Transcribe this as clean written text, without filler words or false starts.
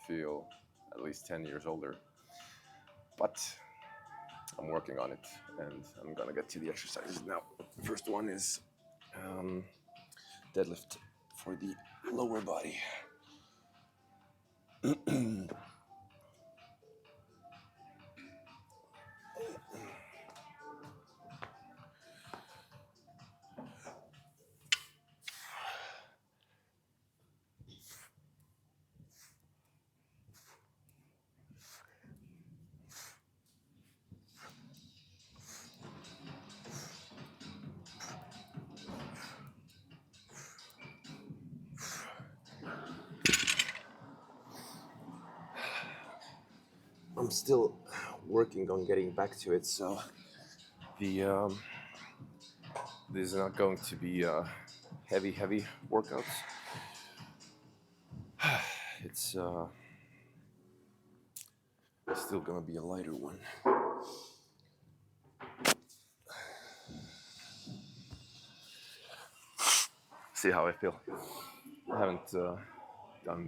feel at least 10 years older. But I'm working on it, and I'm gonna get to the exercises now. First one is deadlift for the lower body. I'm still working on getting back to it, so this is not going to be heavy workouts. It's still gonna be a lighter one. See how I feel. I haven't done